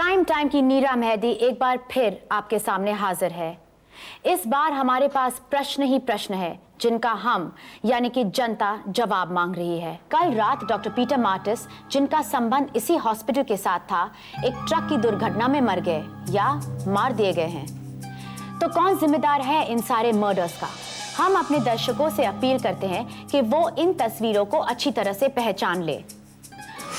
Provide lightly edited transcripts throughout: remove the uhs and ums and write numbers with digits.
Crime time की नीरा मेहदी एक बार फिर आपके सामने हाजिर है। इस बार हमारे पास प्रश्न ही प्रश्न है जिनका हम यानी कि जनता जवाब मांग रही है। कल रात डॉक्टर पीटर मार्टिस, जिनका संबंध इसी हॉस्पिटल के साथ था, एक ट्रक की दुर्घटना में मर गए या मार दिए गए हैं। तो कौन जिम्मेदार है इन सारे मर्डर्स का? हम अपने दर्शकों से अपील करते हैं कि वो इन तस्वीरों को अच्छी तरह से पहचान ले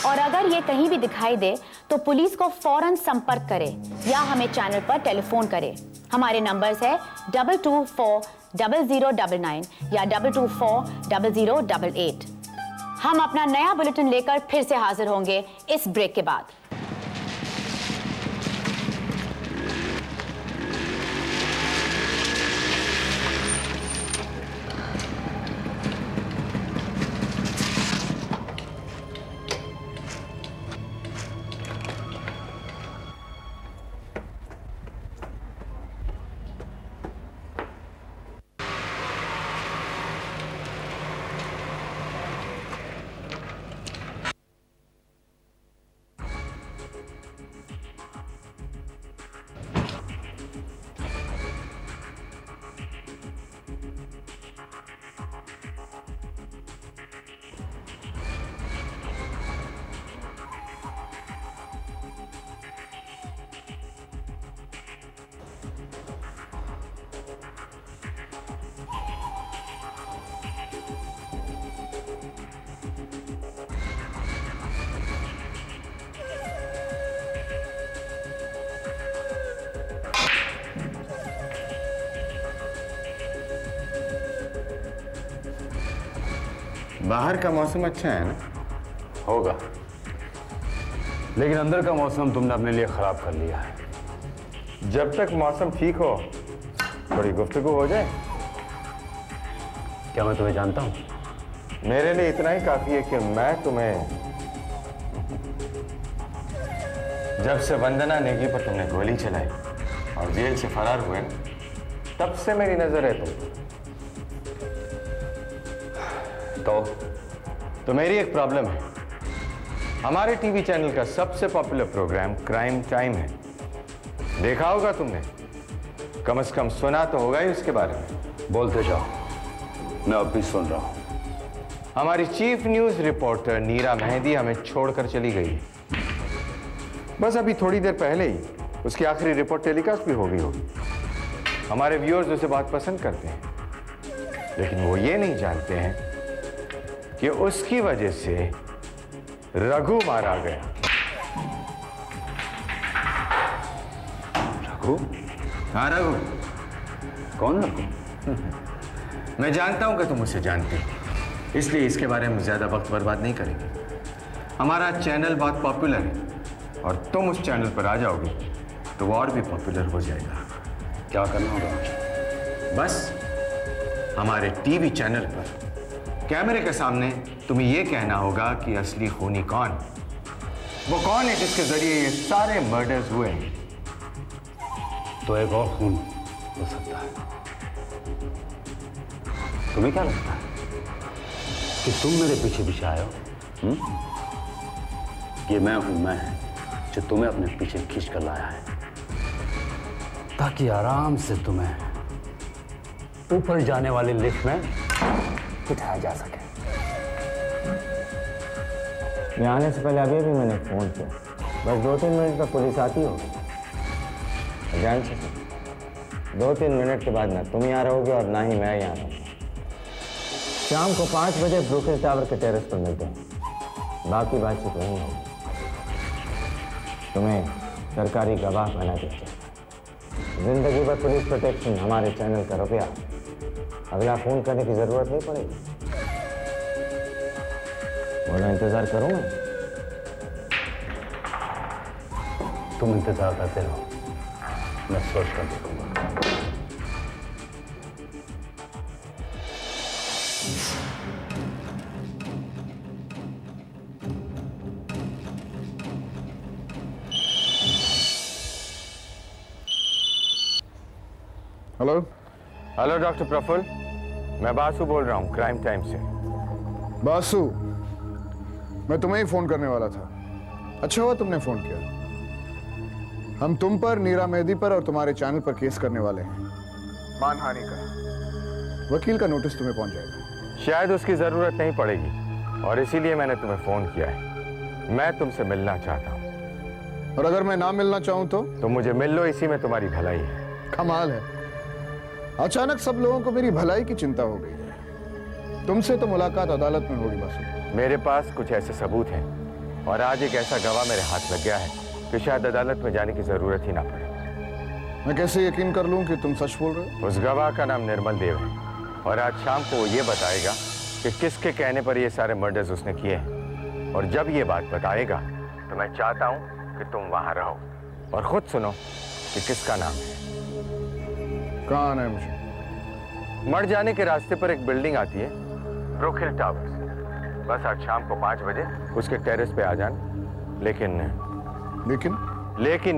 और अगर ये कहीं भी दिखाई दे तो पुलिस को फौरन संपर्क करें या हमें चैनल पर टेलीफोन करें। हमारे नंबर्स है 22400999 या 224008। हम अपना नया बुलेटिन लेकर फिर से हाजिर होंगे इस ब्रेक के बाद। बाहर का मौसम अच्छा है ना? होगा, लेकिन अंदर का मौसम तुमने अपने लिए खराब कर लिया है। जब तक मौसम ठीक हो थोड़ी गुफ्तगू हो जाए। क्या मैं तुम्हें जानता हूँ? मेरे लिए इतना ही काफी है कि मैं तुम्हें, जब से वंदना नेगी पर तुमने गोली चलाई और जेल से फरार हुए ना, तब से मेरी नजर है तुम। तो मेरी एक प्रॉब्लम है। हमारे टीवी चैनल का सबसे पॉपुलर प्रोग्राम क्राइम टाइम है। देखा होगा तुमने, कम से कम सुना तो होगा ही उसके बारे में। बोलते जाओ, मैं अब भी सुन रहा हूं। हमारी चीफ न्यूज रिपोर्टर नीरा मेहदी हमें छोड़कर चली गई। बस अभी थोड़ी देर पहले ही उसकी आखिरी रिपोर्ट टेलीकास्ट भी हो गई होगी। हमारे व्यूअर्स उसे बहुत पसंद करते हैं, लेकिन वो ये नहीं जानते हैं कि उसकी वजह से रघु मारा गया। रघु? हाँ, रघु। कौन रघु? मैं जानता हूं कि तुम उसे जानते हो, इसलिए इसके बारे में ज्यादा वक्त बर्बाद नहीं करेंगे। हमारा चैनल बहुत पॉपुलर है और तुम उस चैनल पर आ जाओगे तो वो और भी पॉपुलर हो जाएगा। क्या करना होगा? बस हमारे टीवी चैनल पर कैमरे के सामने तुम्हें यह कहना होगा कि असली खूनी कौन, वो कौन है जिसके जरिए ये सारे मर्डर्स हुए हैं। तो एक और खून हो सकता है। तुम्हें क्या लगता है कि तुम मेरे पीछे पीछे आए हो? ये मैं हूं, मैं जो तुम्हें अपने पीछे खींच कर लाया है, ताकि आराम से तुम्हें ऊपर जाने वाली लिफ्ट में बिठाया जा सके। मैं आने से पहले अभी भी मैंने फोन किया, बस 2-3 मिनट तक पुलिस आती होगी। जान सकते 2-3 मिनट के बाद ना तुम यहाँ रहोगे और ना ही मैं यहाँ रहूँगा। शाम को 5 बजे ब्रुकलिन टावर के टेरेस पर मिलते हैं। बाकी बातचीत वहीं होगी। तुम्हें सरकारी गवाह बना देते हैं। जिंदगी भर पुलिस प्रोटेक्शन हमारे चैनल का रुपया। अगला फोन करने की जरूरत नहीं पड़ेगी। बोला इंतजार करूं मैं? तुम इंतजार करते रहो, मैं सोच कर देखूंगा। हेलो हेलो डॉक्टर प्रफुल्ल, मैं बासु बोल रहा हूँ क्राइम टाइम से। बासु, मैं तुम्हें ही फोन करने वाला था। अच्छा हुआ तुमने फोन किया। हम तुम पर, नीरा मेहदी पर और तुम्हारे चैनल पर केस करने वाले हैं, मानहानि का। वकील का नोटिस तुम्हें पहुंच जाएगा। शायद उसकी जरूरत नहीं पड़ेगी और इसीलिए मैंने तुम्हें फोन किया है। मैं तुमसे मिलना चाहता हूँ। और अगर मैं ना मिलना चाहूं तो मुझे मिल लो, इसी में तुम्हारी भलाई है। कमाल है, अचानक सब लोगों को मेरी भलाई की चिंता हो गई है। तुमसे तो मुलाकात अदालत में होगी बस। मेरे पास कुछ ऐसे सबूत हैं और आज एक ऐसा गवाह मेरे हाथ लग गया है कि शायद अदालत में जाने की जरूरत ही ना पड़े। मैं कैसे यकीन कर लूं कि तुम सच बोल रहे हो? उस गवाह का नाम निर्मल देव है और आज शाम को वो ये बताएगा कि किसके कहने पर ये सारे मर्डर्स उसने किए हैं। और जब ये बात बताएगा तो मैं चाहता हूँ कि तुम वहां रहो और खुद सुनो कि किसका नाम है। कहाँ आना है मुझे? मर जाने के रास्ते पर एक बिल्डिंग आती है, ब्रुक हिल टावर्स। बस आज शाम को 5 बजे उसके टेरेस पे आ जाना। लेकिन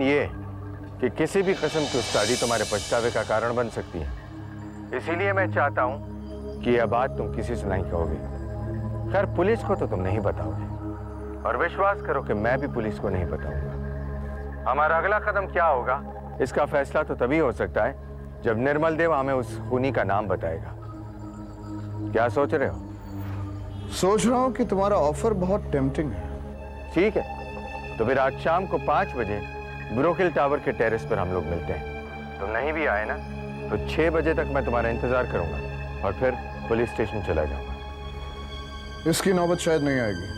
ये कि किसी भी किस्म की उस्तादी तुम्हारे पछतावे का कारण बन सकती है। इसीलिए मैं चाहता हूं कि यह बात तुम किसी से नहीं कहोगे। खैर, पुलिस को तो तुम नहीं बताओगे और विश्वास करो कि मैं भी पुलिस को नहीं बताऊंगा। हमारा अगला कदम क्या होगा इसका फैसला तो तभी हो सकता है जब निर्मल देव हमें उस खूनी का नाम बताएगा। क्या सोच रहे हो? सोच रहा हूं कि तुम्हारा ऑफर बहुत टेम्पटिंग है। ठीक है, तो फिर आज शाम को 5 बजे ब्रुक हिल टावर के टेरेस पर हम लोग मिलते हैं। तुम नहीं भी आए ना तो 6 बजे तक मैं तुम्हारा इंतजार करूंगा और फिर पुलिस स्टेशन चला जाऊंगा। इसकी नौबत शायद नहीं आएगी।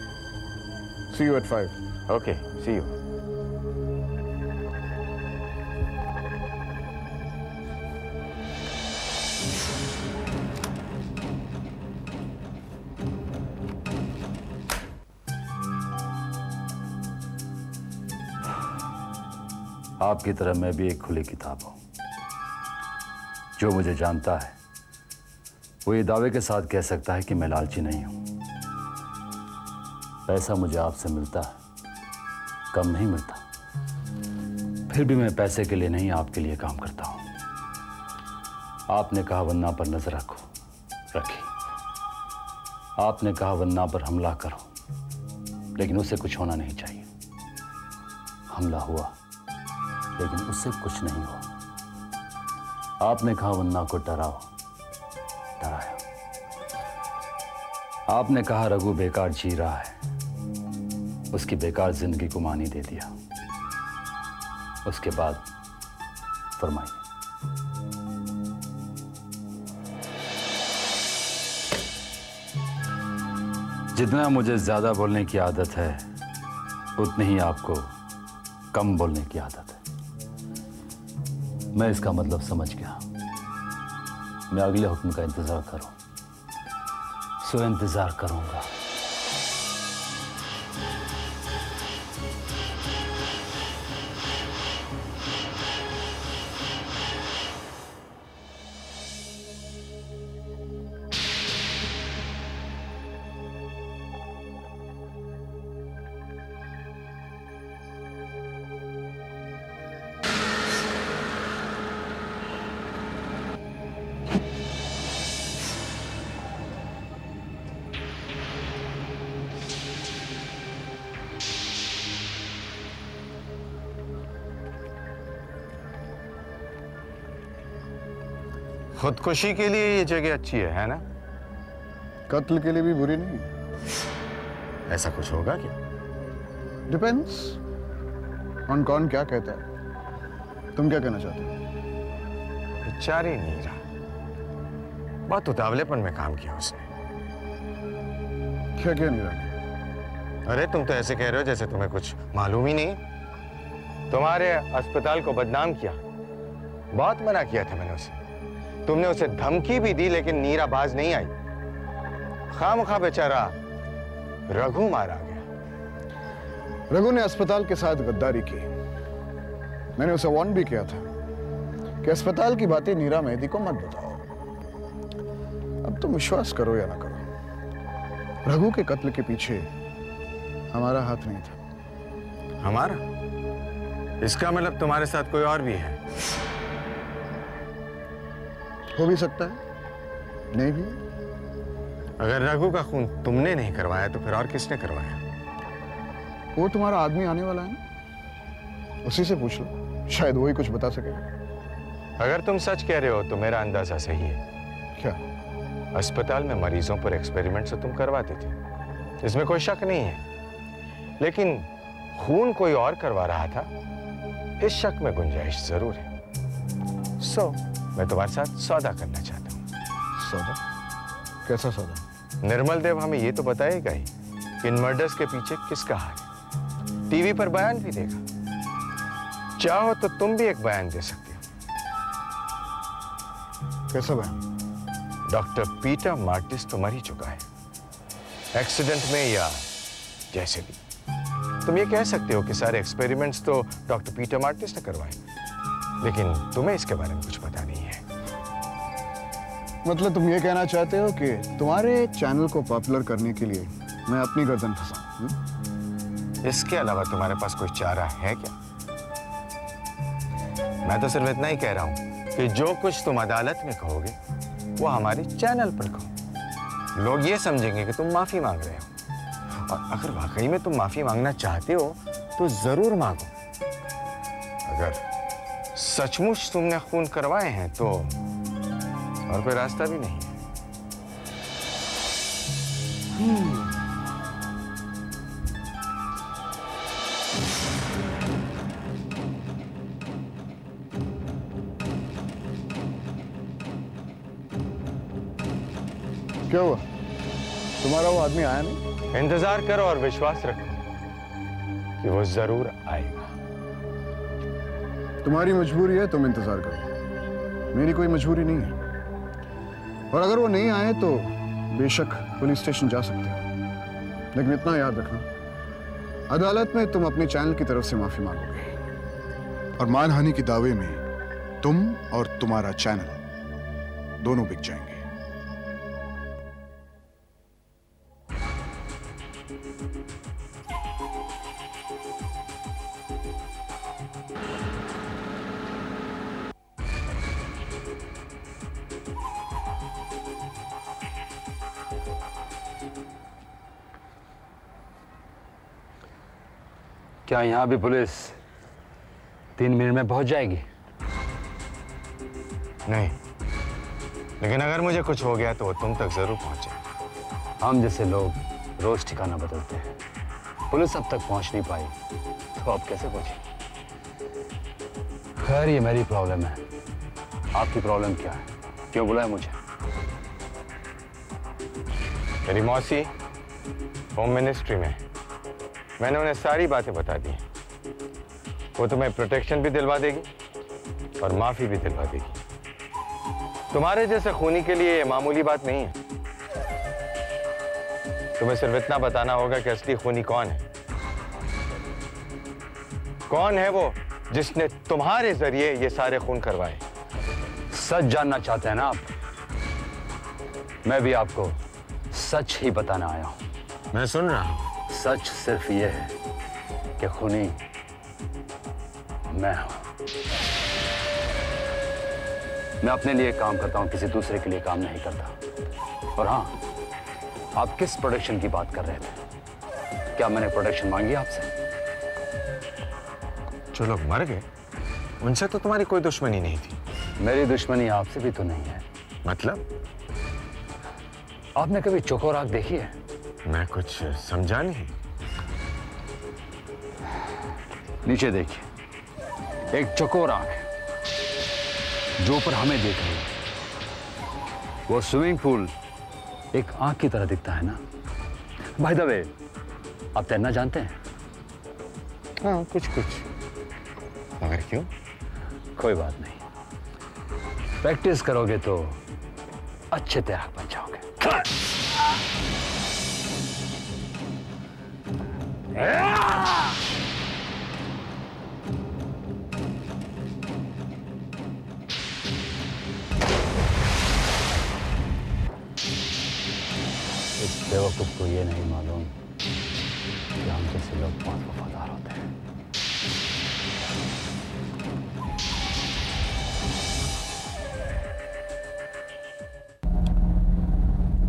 See you at 5. Okay, see you. आपकी तरह मैं भी एक खुली किताब हूं। जो मुझे जानता है वो ये दावे के साथ कह सकता है कि मैं लालची नहीं हूं। पैसा मुझे आपसे मिलता है, कम नहीं मिलता। फिर भी मैं पैसे के लिए नहीं, आपके लिए काम करता हूं। आपने कहा वन्ना पर नजर रखो, रखी। आपने कहा वन्ना पर हमला करो, लेकिन उससे कुछ होना नहीं चाहिए। हमला हुआ, लेकिन उससे कुछ नहीं हुआ। आपने कहा वन्ना को डराओ, डराया। आपने कहा रघु बेकार जी रहा है, उसकी बेकार जिंदगी को मानी दे दिया। उसके बाद फरमाइए। जितना मुझे ज्यादा बोलने की आदत है उतनी ही आपको कम बोलने की आदत है। मैं इसका मतलब समझ गया। मैं अगले हुक्म का इंतजार करूं, सो इंतजार करूंगा। खुदकुशी के लिए ये जगह अच्छी है ना? कत्ल के लिए भी बुरी नहीं। ऐसा कुछ होगा क्या? डिपेंड्स ऑन कौन क्या कहता है। तुम क्या कहना चाहते हो? बेचारी नीरा, बहुत उतावलेपन में काम किया उसने। क्या क्या नीरा? अरे तुम तो ऐसे कह रहे हो जैसे तुम्हें कुछ मालूम ही नहीं। तुम्हारे अस्पताल को बदनाम किया, बहुत मना किया था मैंने उसे। तुमने उसे धमकी भी दी लेकिन नीरा बाज नहीं आई। खामखा बेचारा रघु मारा गया। रघु ने अस्पताल के साथ गद्दारी की। मैंने उसे वार्न भी किया था कि अस्पताल की बातें नीरा मेहदी को मत बताओ। अब तुम विश्वास करो या ना करो, रघु के कत्ल के पीछे हमारा हाथ नहीं था। हमारा? इसका मतलब तुम्हारे साथ कोई और भी है? हो भी सकता है, नहीं भी। अगर रघु का खून तुमने नहीं करवाया तो फिर और किसने करवाया? वो तुम्हारा आदमी आने वाला है ना, उसी से पूछ लो। शायद वही कुछ बता सके। अगर तुम सच कह रहे हो तो मेरा अंदाजा सही है। क्या? अस्पताल में मरीजों पर एक्सपेरिमेंट तो तुम करवाते थे, इसमें कोई शक नहीं है, लेकिन खून कोई और करवा रहा था, इस शक में गुंजाइश जरूर है। मैं तुम्हारे साथ सौदा करना चाहता हूँ। सौदा? कैसा सौदा? निर्मल देव हमें ये तो बताएगा ही कि इन मर्डर्स के पीछे किसका हाथ है। टीवी पर बयान भी देगा। चाहो तो तुम भी एक बयान दे सकते हो। कैसा बयान? डॉक्टर पीटर मार्टिस तो मर ही चुका है, एक्सीडेंट में या जैसे भी। तुम ये कह सकते हो कि सारे एक्सपेरिमेंट्स तो डॉक्टर पीटर मार्टिस ने करवाए, लेकिन तुम्हें इसके बारे में कुछ पता नहीं है। मतलब तुम ये कहना चाहते हो कि तुम्हारे चैनल को पॉपुलर करने के लिए मैं अपनी गर्दन फंसाऊं? इसके अलावा तुम्हारे पास कोई चारा है क्या? मैं तो सिर्फ इतना ही कह रहा हूं कि जो कुछ तुम अदालत में कहोगे वो हमारे चैनल पर कहो। लोग ये समझेंगे कि तुम माफी मांग रहे हो, और अगर वाकई में तुम माफी मांगना चाहते हो तो जरूर मांगो। अगर सचमुच तुमने खून करवाए हैं तो और कोई रास्ता भी नहीं है। क्या हुआ? तुम्हारा वो आदमी आया नहीं? इंतजार करो और विश्वास रखो कि वो जरूर आएगा। तुम्हारी मजबूरी है, तुम इंतजार करो। मेरी कोई मजबूरी नहीं है। और अगर वो नहीं आए तो बेशक पुलिस स्टेशन जा सकते हो, लेकिन इतना याद रखना, अदालत में तुम अपने चैनल की तरफ से माफी मांगोगे, और मानहानि के दावे में तुम और तुम्हारा चैनल दोनों बिक जाएंगे। क्या यहाँ भी पुलिस 3 मिनट में पहुंच जाएगी? नहीं, लेकिन अगर मुझे कुछ हो गया तो वो तुम तक जरूर पहुंचे। हम जैसे लोग रोज ठिकाना बदलते हैं, पुलिस अब तक पहुंच नहीं पाई तो अब कैसे पहुंचे? खैर, ये मेरी प्रॉब्लम है। आपकी प्रॉब्लम क्या है? क्यों बुलाया मुझे? मेरी मौसी होम मिनिस्ट्री में, मैंने उन्हें सारी बातें बता दी। वो तुम्हें प्रोटेक्शन भी दिलवा देगी और माफी भी दिलवा देगी। तुम्हारे जैसे खूनी के लिए ये मामूली बात नहीं है। तुम्हें सिर्फ इतना बताना होगा कि असली खूनी कौन है। कौन है वो जिसने तुम्हारे जरिए ये सारे खून करवाए। सच जानना चाहते हैं ना आप? मैं भी आपको सच ही बताना आया हूं। मैं सुन रहा हूं। सच सिर्फ ये है कि खूनी मैं हूं। मैं अपने लिए काम करता हूं, किसी दूसरे के लिए काम नहीं करता। और हाँ, आप किस प्रोटेक्शन की बात कर रहे थे? क्या मैंने प्रोटेक्शन मांगी आपसे? जो लोग मर गए उनसे तो तुम्हारी कोई दुश्मनी नहीं थी। मेरी दुश्मनी आपसे भी तो नहीं है। मतलब? आपने कभी चौकोर आंख देखी है? मैं कुछ समझा नहीं। नीचे देखिए, एक चौकोर आंख है जो ऊपर हमें देख रही है। वो स्विमिंग पूल एक आंख की तरह दिखता है ना? बाय द वे, आप तैरना जानते हैं? हाँ, कुछ कुछ। मगर क्यों? कोई बात नहीं, प्रैक्टिस करोगे तो अच्छे तैराक बन जाओगे। इस बेवकूफ को ये नहीं मालूम कि हम जैसे लोग बहुत वफादार होते हैं।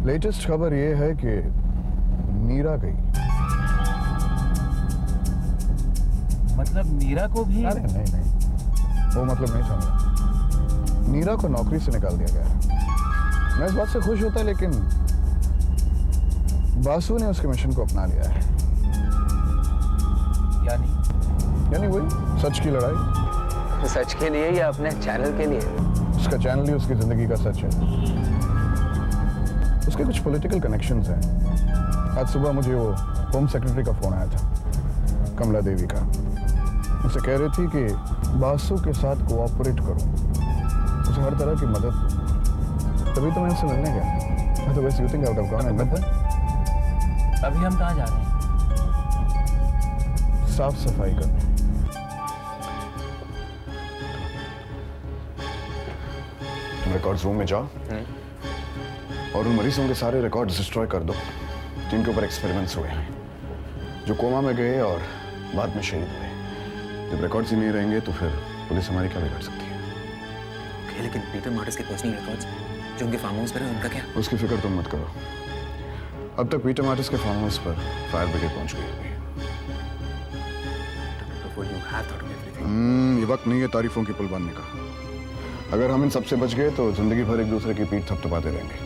लेटेस्ट खबर ये है कि नीरा गई। मतलब नीरा को भी? अरे नहीं, वो मतलब नहीं समझा। नीरा को नौकरी से निकाल दिया गया है। मैं इस बात से खुश होता, लेकिन बासु ने उसके मिशन को अपना लिया है। यानी वही सच की लड़ाई। सच के लिए या अपने चैनल के लिए? उसका चैनल ही उसकी जिंदगी का सच है। उसके कुछ पॉलिटिकल कनेक्शंस हैं। आज सुबह मुझे वो होम सेक्रेटरी का फोन आया था, कमला देवी का। उसे कह रही थी कि बासु के साथ कोऑपरेट करूं, उसे हर तरह की मदद दूं। तभी तो मैं उससे मिलने गया। Otherwise you think I would have gone and met them. अभी हम कहाँ जा रहे हैं? साफ सफाई करने। तुम रिकॉर्ड्स रूम में जाओ और उन मरीजों के सारे रिकॉर्ड्स डिस्ट्रॉय कर दो जिनके ऊपर एक्सपेरिमेंट्स हुए हैं, जो कोमा में गए और बाद में शहीद हुए। जब रिकॉर्ड्स ही नहीं रहेंगे तो फिर पुलिस हमारी क्या बिगाड़ सकती है? ओके, लेकिन पीटर मार्टिस के पर्सनल रिकॉर्ड्स जो उनके फार्म हाउस पर हैं, उनका क्या? उसकी फिक्र तुम मत करो। अब तक पीटर मार्टिस के फार्म हाउस पर फायर ब्रिगेड पहुंच गई होगी। ये वक्त नहीं है तारीफों की पुल बांधने का। अगर हम इन सबसे बच गए तो जिंदगी भर एक दूसरे की पीठ थपथपाते रहेंगे।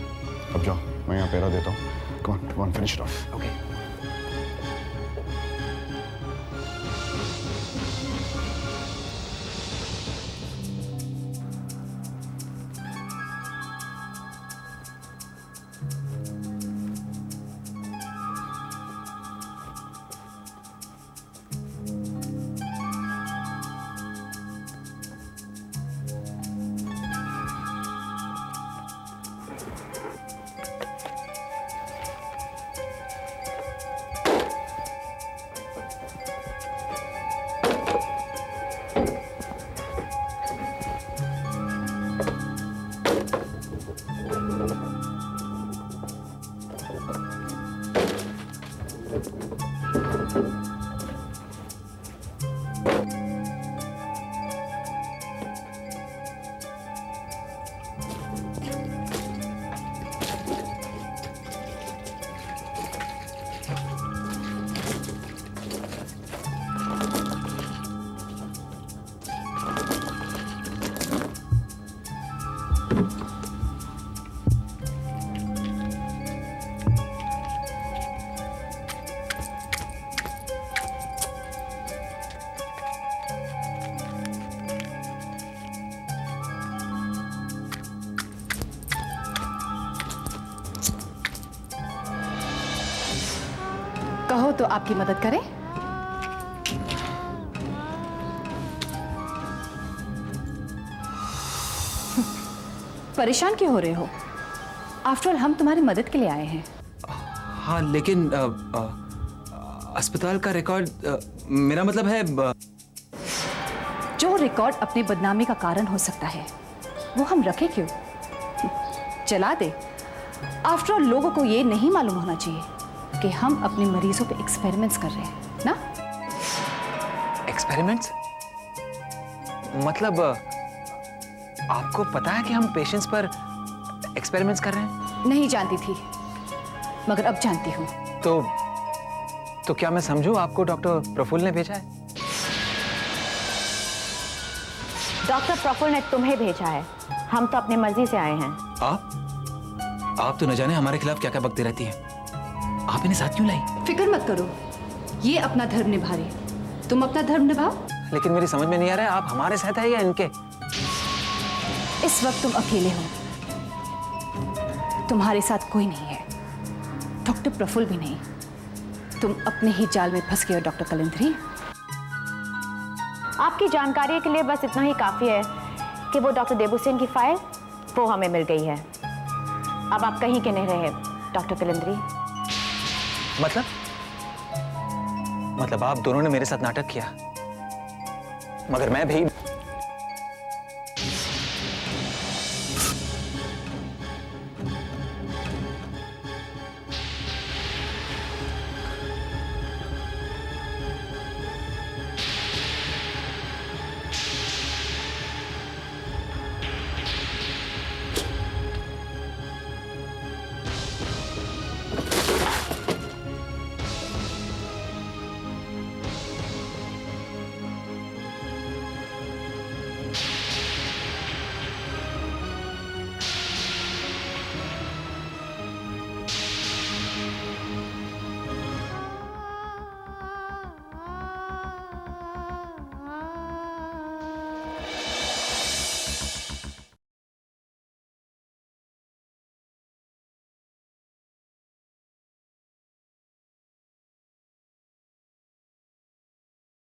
अब जाओ, मैं यहाँ पहरा देता हूँ। Come on, finish it off. Okay. कहो तो आपकी मदद करें? परेशान क्यों हो रहे हो? आफ्टर ऑल हम तुम्हारी मदद के लिए आए हैं। हाँ, लेकिन अस्पताल का रिकॉर्ड, मेरा मतलब है जो रिकॉर्ड अपने बदनामी का कारण हो सकता है वो हम रखें क्यों? चला दे। आफ्टर ऑल लोगों को ये नहीं मालूम होना चाहिए कि हम अपने मरीजों पे एक्सपेरिमेंट्स कर रहे हैं ना? एक्सपेरिमेंट्स? मतलब आपको पता है कि हम पेशेंट्स पर एक्सपेरिमेंट्स कर रहे हैं? नहीं जानती थी, मगर अब जानती हूँ। तो क्या मैं समझूं आपको डॉक्टर प्रफुल्ल ने भेजा है? डॉक्टर प्रफुल्ल ने तुम्हें भेजा है। हम तो अपनी मर्जी से आए हैं। आप तो न जाने हमारे खिलाफ क्या क्या बकती रहती है। आप इन्हें साथ क्यों लाई? फिक्र मत करो, ये अपना धर्म निभा रहे, तुम अपना धर्म निभाओ। लेकिन मेरी समझ में नहीं आ रहा है, आप हमारे साथ है या इनके? इस वक्त तुम अकेले हो, तुम्हारे साथ कोई नहीं है, डॉक्टर प्रफुल्ल भी नहीं। तुम अपने ही जाल में फंस गए हो डॉक्टर कलिंद्री। आपकी जानकारी के लिए बस इतना ही काफी है कि वो डॉक्टर देबूसेन की फाइल वो हमें मिल गई है। अब आप कहीं के नहीं रहे डॉक्टर कलिंद्री। मतलब आप दोनों ने मेरे साथ नाटक किया, मगर मैं भी